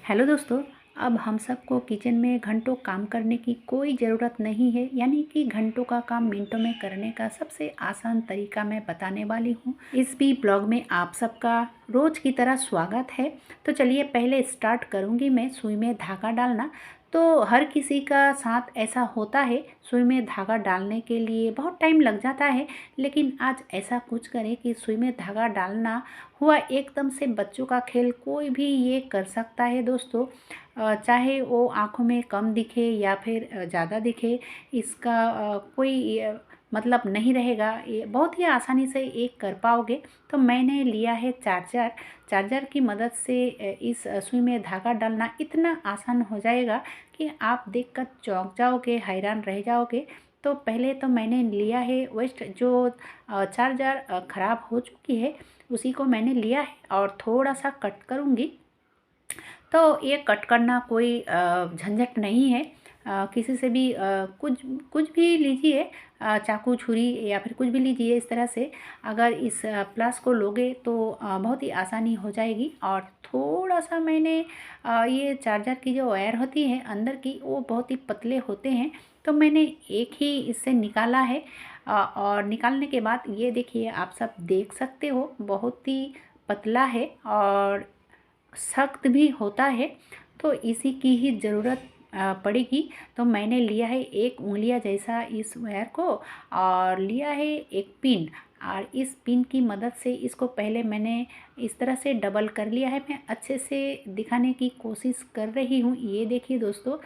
Hello दोस्तों। अब हम सबको किचन में घंटों काम करने की कोई ज़रूरत नहीं है, यानी कि घंटों का काम मिनटों में करने का सबसे आसान तरीका मैं बताने वाली हूँ। इस भी ब्लॉग में आप सबका रोज़ की तरह स्वागत है। तो चलिए पहले स्टार्ट करूँगी मैं सुई में धागा डालना। तो हर किसी का साथ ऐसा होता है, सुई में धागा डालने के लिए बहुत टाइम लग जाता है। लेकिन आज ऐसा कुछ करें कि सुई में धागा डालना हुआ एकदम से बच्चों का खेल, कोई भी ये कर सकता है दोस्तों। चाहे वो आँखों में कम दिखे या फिर ज़्यादा दिखे, इसका कोई मतलब नहीं रहेगा। ये बहुत ही आसानी से एक कर पाओगे। तो मैंने लिया है चार्जर। चार्जर की मदद से इस सुई में धागा डालना इतना आसान हो जाएगा कि आप देखकर चौंक जाओगे, हैरान रह जाओगे। तो पहले तो मैंने लिया है वेस्ट जो चार्जर ख़राब हो चुकी है, उसी को मैंने लिया है और थोड़ा सा कट करूँगी। तो ये कट करना कोई झंझट नहीं है। किसी से भी कुछ कुछ भी लीजिए, चाकू छुरी या फिर कुछ भी लीजिए। इस तरह से अगर इस प्लस को लोगे तो बहुत ही आसानी हो जाएगी। और थोड़ा सा मैंने ये चार्जर की जो वायर होती है अंदर की, वो बहुत ही पतले होते हैं, तो मैंने एक ही इससे निकाला है। और निकालने के बाद ये देखिए, आप सब देख सकते हो, बहुत ही पतला है और सख्त भी होता है। तो इसी की ही ज़रूरत पड़ेगी। तो मैंने लिया है एक उंगलियां जैसा इस वायर को, और लिया है एक पिन। और इस पिन की मदद से इसको पहले मैंने इस तरह से डबल कर लिया है। मैं अच्छे से दिखाने की कोशिश कर रही हूँ। ये देखिए दोस्तों,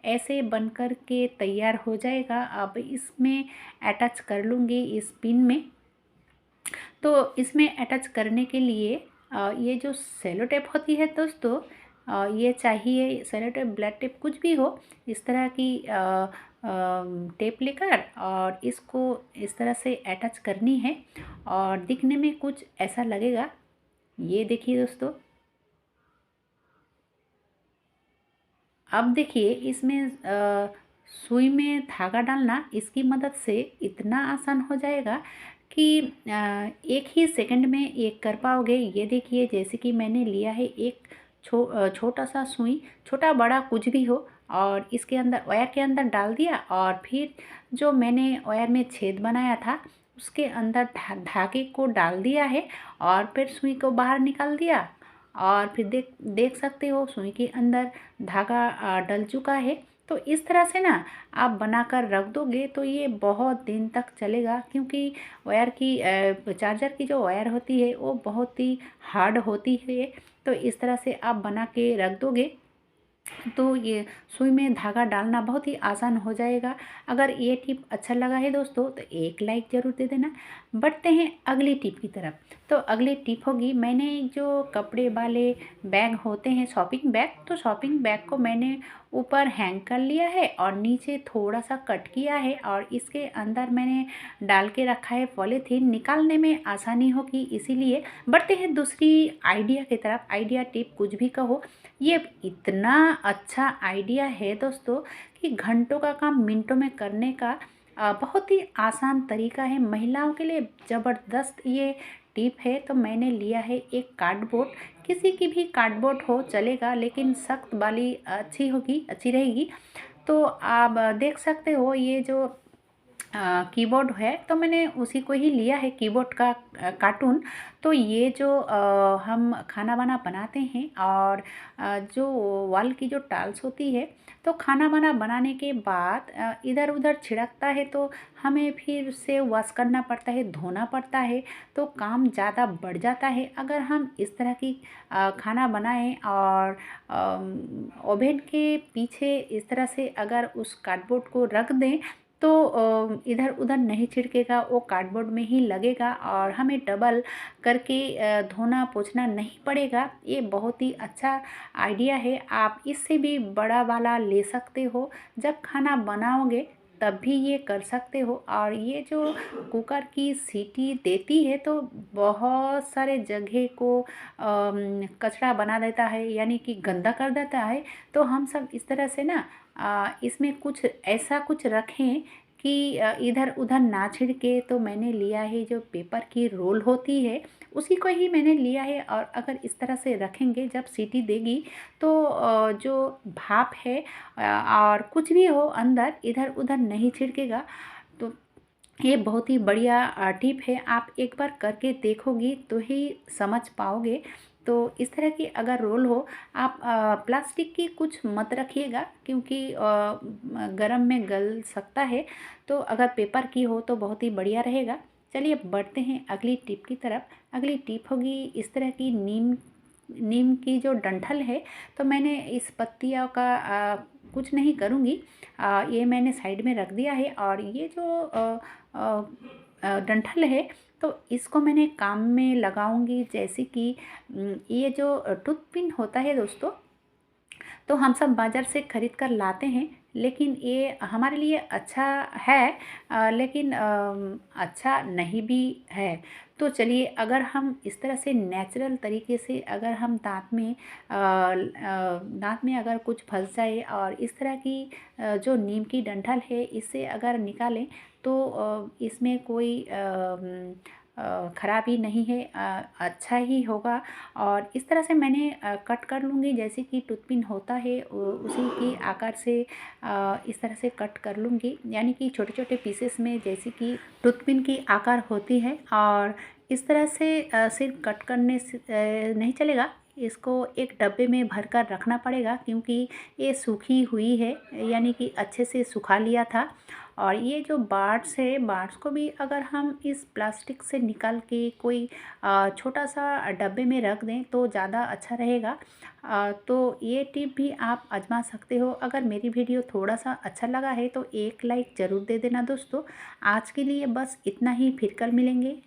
ऐसे बनकर के तैयार हो जाएगा। अब इसमें अटैच कर लूँगी इस पिन में। तो इसमें अटैच करने के लिए ये जो सेलो टेप होती है दोस्तों, ये चाहिए। सेलो टेप, ब्लैक टेप, कुछ भी हो, इस तरह की टेप लेकर और इसको इस तरह से अटैच करनी है। और दिखने में कुछ ऐसा लगेगा। ये देखिए दोस्तों, अब देखिए इसमें सुई में धागा डालना इसकी मदद से इतना आसान हो जाएगा कि एक ही सेकंड में एक कर पाओगे। ये देखिए, जैसे कि मैंने लिया है एक छोटा सा सुई, छोटा बड़ा कुछ भी हो, और इसके अंदर वायर के अंदर डाल दिया। और फिर जो मैंने वायर में छेद बनाया था उसके अंदर धागे को डाल दिया है, और फिर सुई को बाहर निकाल दिया। और फिर देख देख सकते हो सुई के अंदर धागा डल चुका है। तो इस तरह से ना आप बनाकर रख दोगे तो ये बहुत दिन तक चलेगा, क्योंकि वायर की चार्जर की जो वायर होती है वो बहुत ही हार्ड होती है। तो इस तरह से आप बना के रख दोगे तो ये सुई में धागा डालना बहुत ही आसान हो जाएगा। अगर ये टिप अच्छा लगा है दोस्तों तो एक लाइक ज़रूर दे देना। बढ़ते हैं अगली टिप की तरफ। तो अगली टिप होगी, मैंने जो कपड़े वाले बैग होते हैं, शॉपिंग बैग, तो शॉपिंग बैग को मैंने ऊपर हैंग कर लिया है और नीचे थोड़ा सा कट किया है, और इसके अंदर मैंने डाल के रखा है पॉलीथीन। निकालने में आसानी होगी इसीलिए। बढ़ते हैं दूसरी आइडिया की तरफ। आइडिया, टिप, कुछ भी कहो, ये इतना अच्छा आइडिया है दोस्तों कि घंटों का काम मिनटों में करने का बहुत ही आसान तरीका है। महिलाओं के लिए ज़बरदस्त ये टिप है। तो मैंने लिया है एक कार्डबोर्ड। किसी की भी कार्डबोर्ड हो चलेगा, लेकिन सख्त वाली अच्छी होगी, अच्छी रहेगी। तो आप देख सकते हो ये जो कीबोर्ड है, तो मैंने उसी को ही लिया है, कीबोर्ड का कार्टून। तो ये जो हम खाना वाना बनाते हैं, और जो वॉल की जो टाइल्स होती है, तो खाना वाना बनाने के बाद इधर उधर छिड़कता है, तो हमें फिर से वॉश करना पड़ता है, धोना पड़ता है। तो काम ज़्यादा बढ़ जाता है। अगर हम इस तरह की खाना बनाएं और ओवन के पीछे इस तरह से अगर उस कार्डबोर्ड को रख दें, तो इधर उधर नहीं छिड़केगा, वो कार्डबोर्ड में ही लगेगा और हमें डबल करके धोना पोंछना नहीं पड़ेगा। ये बहुत ही अच्छा आइडिया है। आप इससे भी बड़ा वाला ले सकते हो। जब खाना बनाओगे तब भी ये कर सकते हो। और ये जो कुकर की सीटी देती है तो बहुत सारे जगह को कचरा बना देता है, यानी कि गंदा कर देता है। तो हम सब इस तरह से ना इसमें कुछ ऐसा कुछ रखें कि इधर उधर ना छिड़के, तो मैंने लिया है जो पेपर की रोल होती है उसी को ही मैंने लिया है। और अगर इस तरह से रखेंगे, जब सीटी देगी तो जो भाप है और कुछ भी हो अंदर इधर उधर नहीं छिड़केगा। तो ये बहुत ही बढ़िया टिप है, आप एक बार करके देखोगी तो ही समझ पाओगे। तो इस तरह की अगर रोल हो, आप प्लास्टिक की कुछ मत रखिएगा, क्योंकि गरम में गल सकता है। तो अगर पेपर की हो तो बहुत ही बढ़िया रहेगा। चलिए बढ़ते हैं अगली टिप की तरफ। अगली टिप होगी इस तरह की, नीम नीम की जो डंठल है, तो मैंने इस पत्तियों का कुछ नहीं करूँगी, ये मैंने साइड में रख दिया है। और ये जो डंठल है, तो इसको मैंने काम में लगाऊंगी। जैसे कि ये जो टूथपिन होता है दोस्तों, तो हम सब बाज़ार से ख़रीद कर लाते हैं, लेकिन ये हमारे लिए अच्छा है, लेकिन अच्छा नहीं भी है। तो चलिए, अगर हम इस तरह से नेचुरल तरीके से अगर हम दांत में अगर कुछ फंस जाए और इस तरह की जो नीम की डंठल है इससे अगर निकालें, तो इसमें कोई ख़राबी नहीं है, अच्छा ही होगा। और इस तरह से मैंने कट कर लूँगी, जैसे कि टूथपिन होता है उसी के आकार से इस तरह से कट कर लूँगी, यानी कि छोटे छोटे पीसेस में, जैसे कि टूथपिन की आकार होती है। और इस तरह से सिर्फ कट करने से नहीं चलेगा, इसको एक डब्बे में भर कर रखना पड़ेगा, क्योंकि ये सूखी हुई है, यानी कि अच्छे से सुखा लिया था। और ये जो बार्ड्स है, बार्ड्स को भी अगर हम इस प्लास्टिक से निकाल के कोई छोटा सा डब्बे में रख दें तो ज़्यादा अच्छा रहेगा। तो ये टिप भी आप आजमा सकते हो। अगर मेरी वीडियो थोड़ा सा अच्छा लगा है तो एक लाइक ज़रूर दे देना दोस्तों। आज के लिए बस इतना ही, फिर कल मिलेंगे।